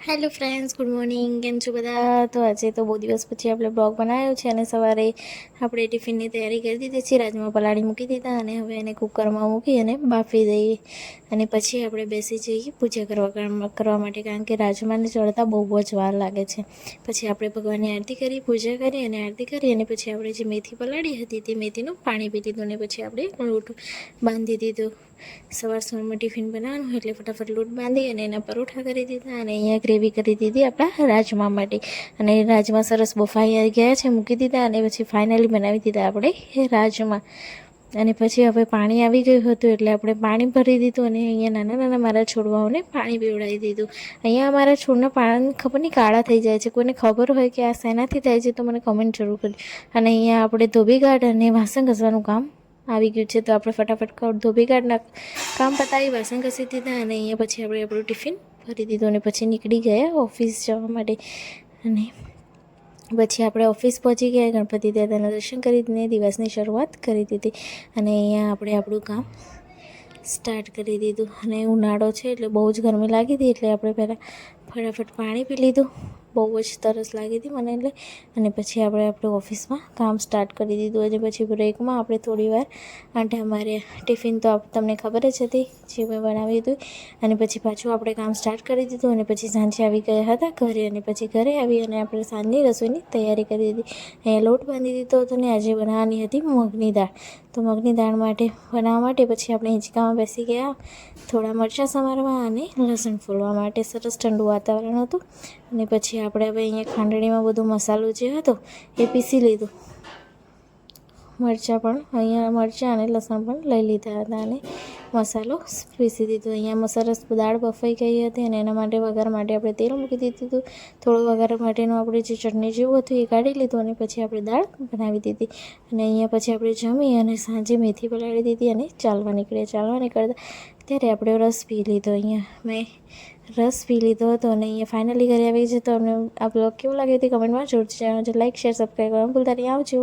Hello friends, good morning. કેમ છો બધા? તો આજે તો બહુ દિવસ પછી આપણે બ્લોગ બનાવ્યો છે અને સવારે આપણે ટિફિનની તૈયારી કરી દીધી છે. રાજમાં પલાળી મૂકી દીધા અને હવે એને કુકરમાં મૂકી અને બાફી દઈએ અને પછી આપણે બેસી જઈએ પૂજા કરવા માટે, કારણ કે રાજમાને ચડતા બહુ જ વાર લાગે છે. પછી આપણે ભગવાનની આરતી કરી, પૂજા કરી અને આરતી કરી અને પછી આપણે જે મેથી પલાળી હતી તે મેથીનું પાણી પી લીધું અને પછી આપણે લોટ બાંધી દીધો. સવારમાં ટિફિન બનાવવાનું એટલે ફટાફટ લોટ બાંધી અને એના પરોઠા કરી દીધા અને અહીંયા ગ્રેવી કરી દીધી આપણા રાજમા માટે. અને રાજમા સરસ બફાઈ ગયા છે, મૂકી દીધા અને પછી ફાઇનલી બનાવી દીધા આપણે રાજમા. અને પછી હવે પાણી આવી ગયું હતું એટલે આપણે પાણી ભરી દીધું અને અહીંયા નાના નાના મારા છોડવાઓને પાણી પીવડાવી દીધું. અહીંયા અમારા છોડના પાન ખબર નહીં કાળા થઈ જાય છે. કોઈને ખબર હોય કે આ શેનાથી થાય છે તો મને કમેન્ટ જરૂર કરજો. અને અહીંયા આપણે ધોબી ગાર્ડ અને વાસણ ઘસવાનું કામ આવી ગયું છે, તો આપણે ફટાફટ ધોબી ગાર્ડના કામ પતાવી વાસણ ઘસી દીધા અને અહીંયા પછી આપણે આપણું ટિફિન ભરી દીધું અને પછી નીકળી ગયા ઓફિસ જવા માટે. અને પછી આપણે ઓફિસ પહોંચી ગયા, ગણપતિ દાદાના દર્શન કરીને દિવસની શરૂઆત કરી દીધી અને અહીંયા આપણે આપણું કામ સ્ટાર્ટ કરી દીધું. અને ઉનાળો છે એટલે બહુ જ ગરમી લાગી હતી એટલે આપણે પહેલાં ફટાફટ પાણી પી લીધું. બહુ જ તરસ લાગી હતી મને એટલે. અને પછી આપણે આપણું ઓફિસમાં કામ સ્ટાર્ટ કરી દીધું. અને પછી બ્રેકમાં આપણે થોડી વાર આંટા માર્યા. ટિફિન તો તમને ખબર જ હતી જે મેં બનાવ્યું હતું. અને પછી પાછું આપણે કામ સ્ટાર્ટ કરી દીધું અને પછી સાંજે આવી ગયા હતા ઘરે. અને પછી ઘરે આવી અને આપણે સાંજની રસોઈની તૈયારી કરી દીધી. અહીંયા લોટ બાંધી દીધો હતો અને આજે બનાવવાની હતી મગની દાળ. તો મગની દાળ બનાવવા માટે પછી આપણે હિંચકામાં બેસી ગયા થોડા મરચાં સમારવા અને લસણ ફોલવા માટે. સરસ ઠંડુ વાતાવરણ હતું અને પછી આપણે હવે અહીંયા ખાંડણીમાં બધો મસાલો જે હતો એ પીસી લીધો. મરચાં અને લસણ પણ લઈ લીધા હતા અને મસાલો પીસી દીધો. અહીંયા સરસ દાળ બફાઈ ગઈ હતી અને એના માટે વઘાર માટે આપણે તેલ મૂકી દીધું હતું. થોડું વઘાર માટેનું આપણે જે ચટણી જેવું હતું એ કાઢી લીધું અને પછી આપણે દાળ બનાવી દીધી. અને અહીંયા પછી આપણે જમી અને સાંજે મેથી પલાળી દીધી અને ચાલવા નીકળતા ત્યારે આપણે રસ પી લીધો. અહીંયા મેં રસ પી લીધો હતો અને અહીંયા ફાઇનલી ઘરે આવી છે. તો અમને આ બ્લોગ કેવું લાગ્યું તે કમેન્ટમાં જરૂરથી જણાવજો. લાઈક, શેર, સબસ્ક્રાઈબ કરવાનું ભૂલતા નહીં. આવજો.